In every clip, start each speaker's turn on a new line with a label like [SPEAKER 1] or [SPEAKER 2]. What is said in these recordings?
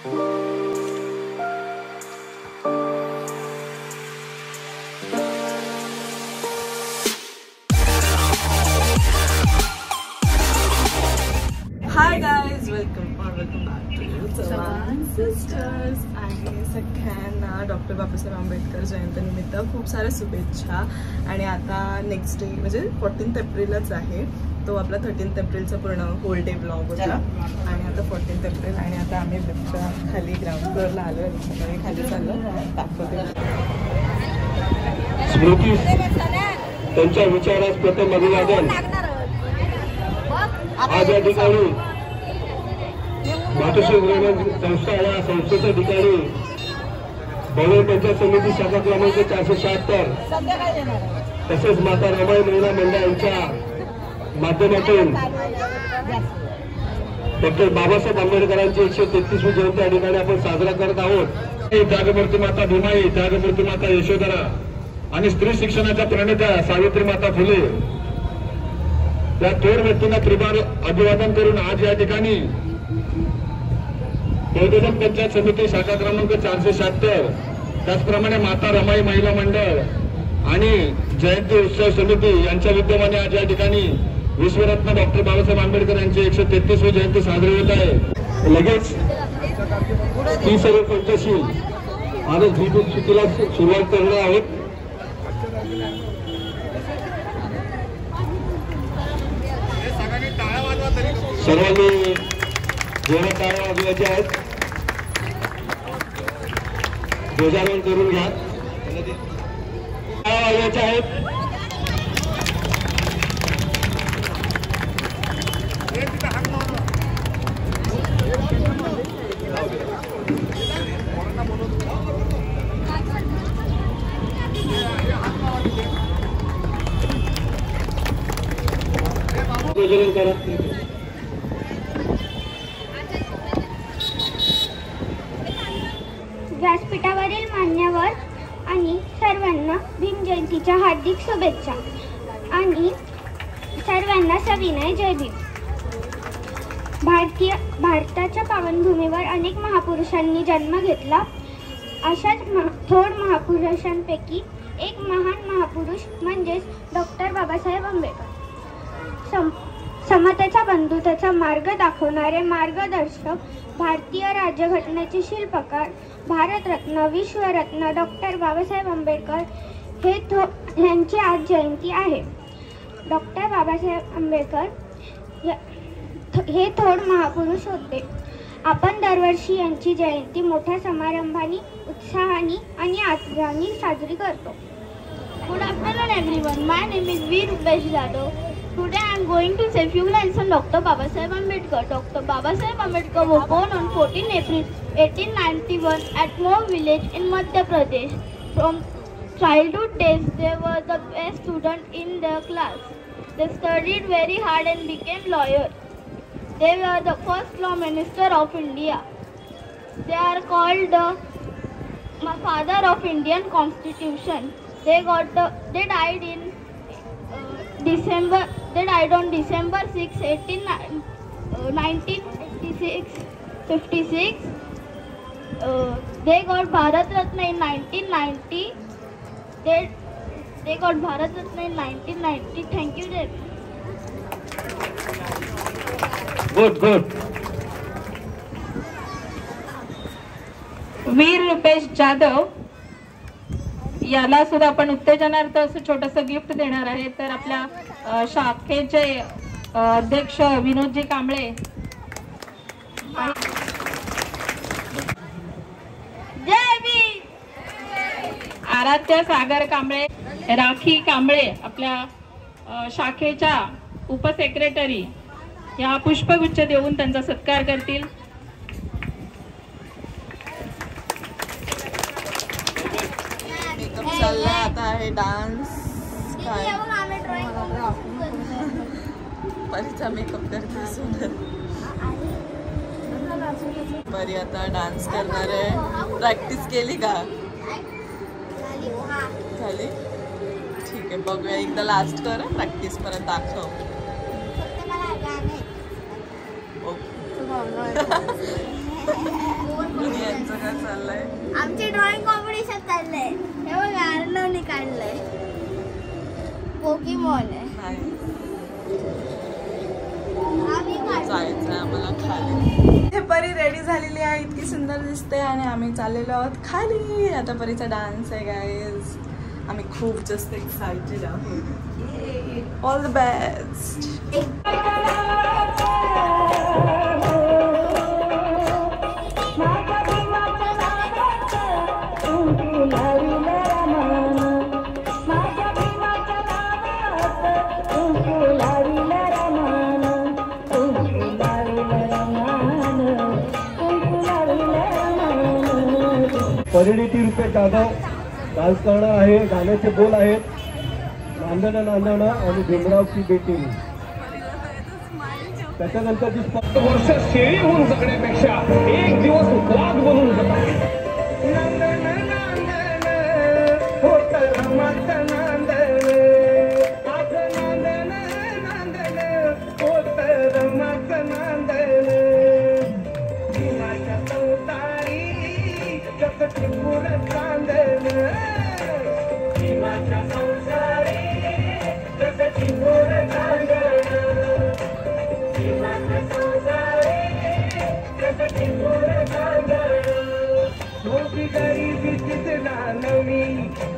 [SPEAKER 1] High guys, welcome back to Chavan sisters. आणि सगळ्यांना doctor Babasaheb Ambedkar जयंतीनिमित्त खूप साऱ्या शुभेच्छा. आणि आता नेक्स्ट डे म्हणजे 14 एप्रिलच आहे, तो आपला 13 एप्रिलचा पूर्ण होल डे ब्लॉग होता. आणि आता 14 एप्रिल आणि आता आम्ही लिफ्टच्या खाली ग्राउंड फ्लोअरला आलो आहे. सकाळी खाली चाललो दाखवते.
[SPEAKER 2] स्मृती त्यांच्या विचारास प्रथम अभिवादन. आज या ठिकाणी मातोश्री संस्था या संस्थेच्या ठिकाणी बहुजन पंचायत समिती शाखा क्रमांक 476 तसेच माता रमाई महिला मंडळांच्या माध्यमातून डॉक्टर बाबासाहेब आंबेडकरांची 133वी जयंती या ठिकाणी आपण साजरा करत आहोत. त्यागमूर्ती माता भीमाई, त्यागमूर्ती माता यशोधरा आणि स्त्री शिक्षणाच्या प्रणेत्या सावित्री माता फुले या थोर व्यक्तींना त्रिवार अभिवादन करून आज या ठिकाणी बहुजन पंचायत समिती शाखा क्रमांक 476 त्याचप्रमाणे माता रमाई महिला मंडळ आणि जयंती उत्सव समिती यांच्या विद्यमाने आज या ठिकाणी विश्वरत्न डॉक्टर बाबासाहेब आंबेडकर यांची 133वी जयंती साजरी होत आहे. लगेच ती सर्व पंचशील आणि भेटून सुरुवात करणार आहोत. सर्वांनी जेवढ्या टाळ्या वाजवायच्या आहेत ध्वजारोहण करून घ्या. टाळ्या वाजवायच्या आहेत.
[SPEAKER 3] व्यासपीठावरील मान्यवर आणि सर्वांना भीम जयंतीच्या हार्दिक शुभेच्छा आणि सर्वांना सविनय जय भीम. भारताच्या पावनभूमीवर अनेक महापुरुषांनी जन्म घेतला. अशाच थोर महापुरुषांपैकी एक महान महापुरुष म्हणजेच डॉक्टर बाबासाहेब आंबेडकर. समतेचा बंधुतेचा मार्ग दाखवणारे मार्गदर्शक, भारतीय राज्यघटनेचे शिल्पकार, भारतरत्न विश्वरत्न डॉक्टर बाबासाहेब आंबेडकर यांची आज जयंती आहे. डॉक्टर बाबासाहेब आंबेडकर हे थोर महापुरुष होते. आपण दरवर्षी यांची जयंती मोठ्या समारंभाने, उत्साहाने आणि आदराने साजरी करतो. Good afternoon everyone. My name is V. Rupesh Jadhav. Today I am going to say few lines on Dr. Babasaheb Ambedkar. Dr. Babasaheb Ambedkar was born on 14 April 1891 at Mhow village in Madhya Pradesh. From childhood days, they were the best student in their class. They studied very hard and became lawyers. They were the first law minister of India. They are called the father of Indian Constitution. They died on December 6, 1956. They got Bharat Ratna in 1990. They got Bharat Ratna in 1990. Thank you, Dev.
[SPEAKER 2] Good.
[SPEAKER 4] वीर रुपेश जाधव याला सुद्धा आपण उत्तेजनार्थ असं छोटंसं gift देणार आहे. तर आपल्या शाखेचे अध्यक्ष विनोदजी कांबळे, जय भीम. आराध्य सागर कांबळे, राखी कांबळे आपल्या शाखेच्या उपसेक्रेटरी या पुष्पगुच्छ देऊन त्यांचा सत्कार करतील.
[SPEAKER 1] चालला आता आहे डान्स. काय परीचा मेकअप करते सुंदर. परी आता डान्स करणार आहे. प्रॅक्टिस केली का? झाली. ठीक आहे, बघूया एकदा लास्ट कर प्रॅक्टिस परत दाखव.
[SPEAKER 3] मॉल आहे.
[SPEAKER 1] जायचं आहे आम्हाला खाली. हे परी रेडी झालेली आहे, इतकी सुंदर दिसते आणि आम्ही चाललेलो आहोत खाली. आता परीचा डान्स आहे गाईज. आम्ही खूप जास्त एक्साइटेड आहोत. All the best.
[SPEAKER 5] Parineeti RuPay Jadhav dance करणं आहे. गाण्याचे बोल आहेत नांदणं नांदणं आणि भीमरावची बेटी. त्याच्यानंतर वर्ष शेळी होऊन जगण्यापेक्षा एक दिवस वाघ बनून जगा.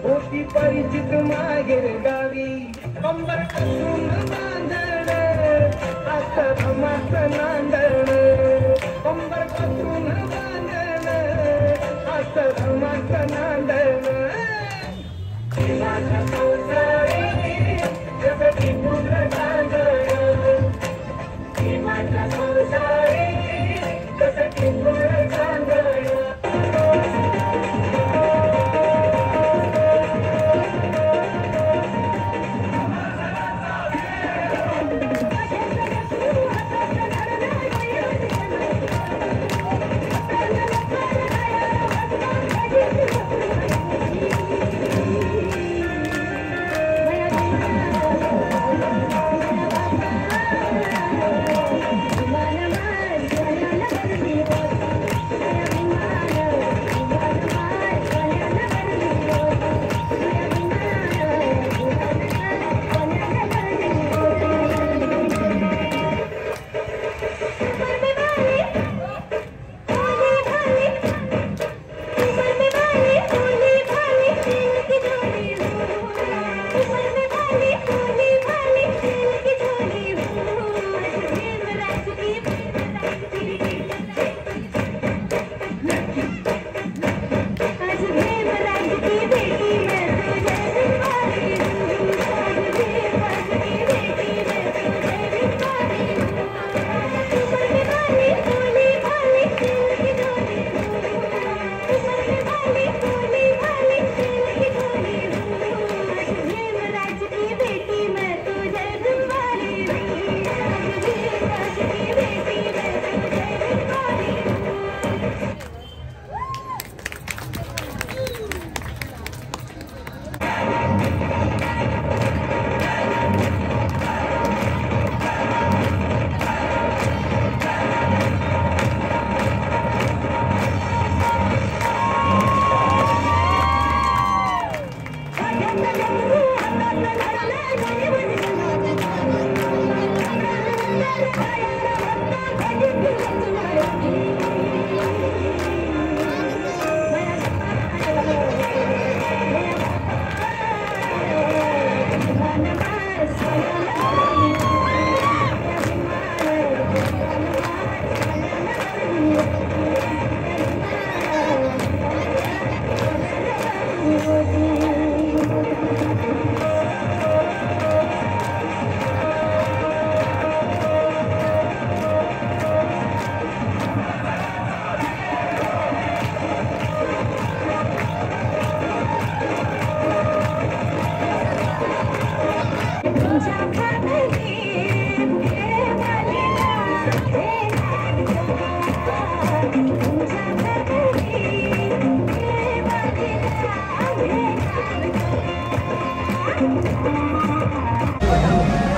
[SPEAKER 5] होती परिचित मागेर गावी कंबर कसून बांधण असं रमाच नांदण. कंबर कसून बांधण असं रमाच नांदण. माझ्या संसारी जगती पुत्र नांदण. माझ्या संसारी जगती पुत्र नांदण.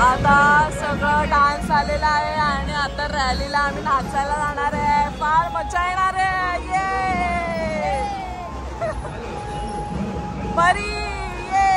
[SPEAKER 1] आता सगळं डान्स आलेला आहे आणि आता रॅलीला आम्ही नाचायला जाणार आहे. फार मजा येणार आहे. ये परी ये.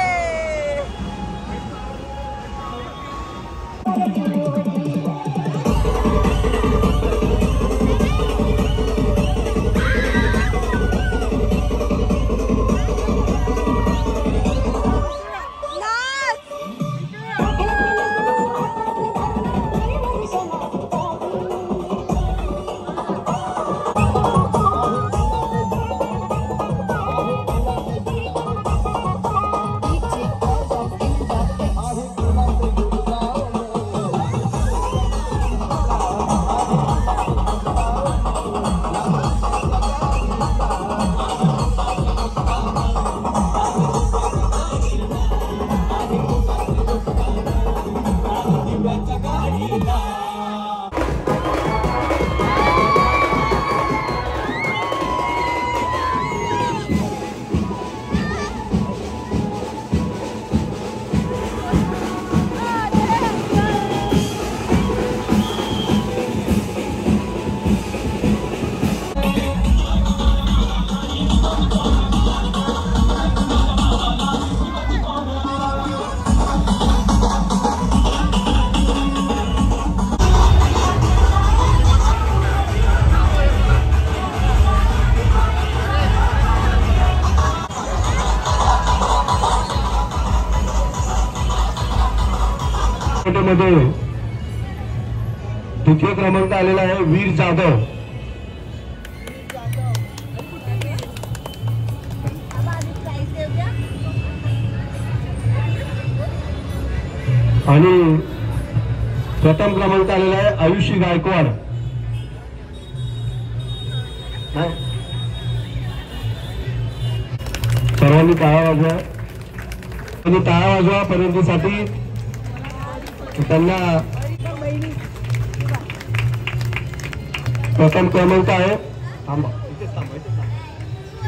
[SPEAKER 5] त्याच्यामध्ये द्वितीय क्रमांक आलेला आहे वीर जाधव. आणि प्रथम क्रमांक आलेला आहे आयुषी गायकवाड. सर्वांनी टाळ्या वाजवा आणि टाळ्या वाजवा पर्यंतसाठी त्यांना प्रथम क्रमांक आहे.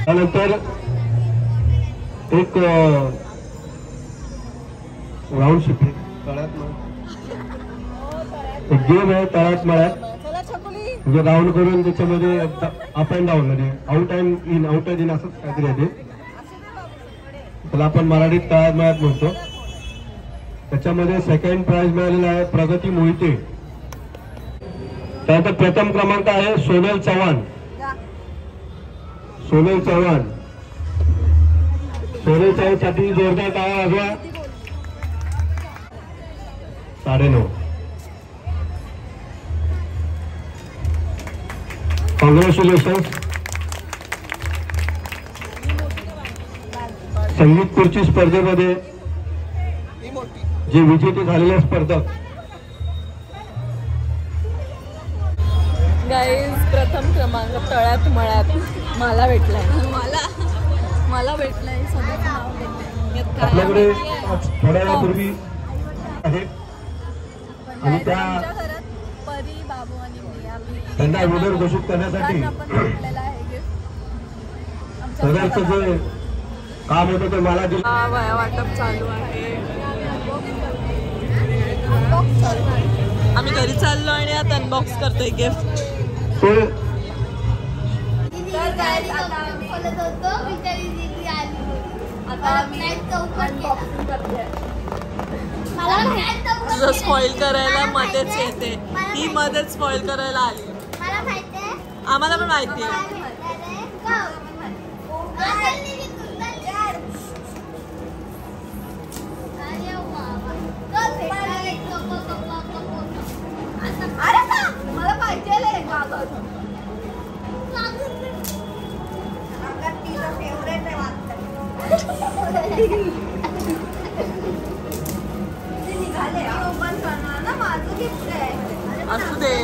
[SPEAKER 5] त्यानंतर एक राऊंड शिफ्ट एक गेम आहे तळ्यात मळ्यात, म्हणजे राऊंड करून त्याच्यामध्ये अप अँड डाऊन म्हणजे out and in out and in असंच काहीतरी आहे ते. त्याला आपण मराठीत तळ्यात मळ्यात म्हणतो. त्याच्यामध्ये सेकंड प्राइज मिळालेला आहे प्रगती मोहिते. त्यानंतर प्रथम क्रमांक आहे सोनल चव्हाण. सोनल चव्हाण साठी जोरदार टाळ्या वाजवा. 9:30. कॉंग्रॅच्युलेशन्स. संगीत खुर्ची स्पर्धेमध्ये जे विजेते झालेले स्पर्धक
[SPEAKER 1] गाईज प्रथम क्रमांक तळ्यात मळ्यात मला भेटलाय. मला भेटलाय.
[SPEAKER 5] आपल्याकडे थोड्या वेळापूर्वी आहे आणि
[SPEAKER 1] परी बाबू आणि
[SPEAKER 5] त्यांना विनर घोषित करण्यासाठी सदरचं जे काम होतं ते मला दिलं.
[SPEAKER 1] वया वाटप चालू आहे. आम्ही घरी चाललो आणि आता अनबॉक्स करतोय गिफ्ट. तुझं स्पॉइल करायला मध्येच येते. ही मध्येच स्पॉइल करायला आली. आम्हाला पण माहिती आहे. मला पाहिजे असू दे.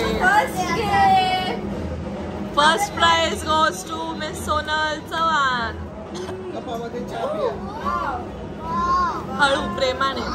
[SPEAKER 1] First prize goes to miss Sonal Chavan. हळू प्रेमाने.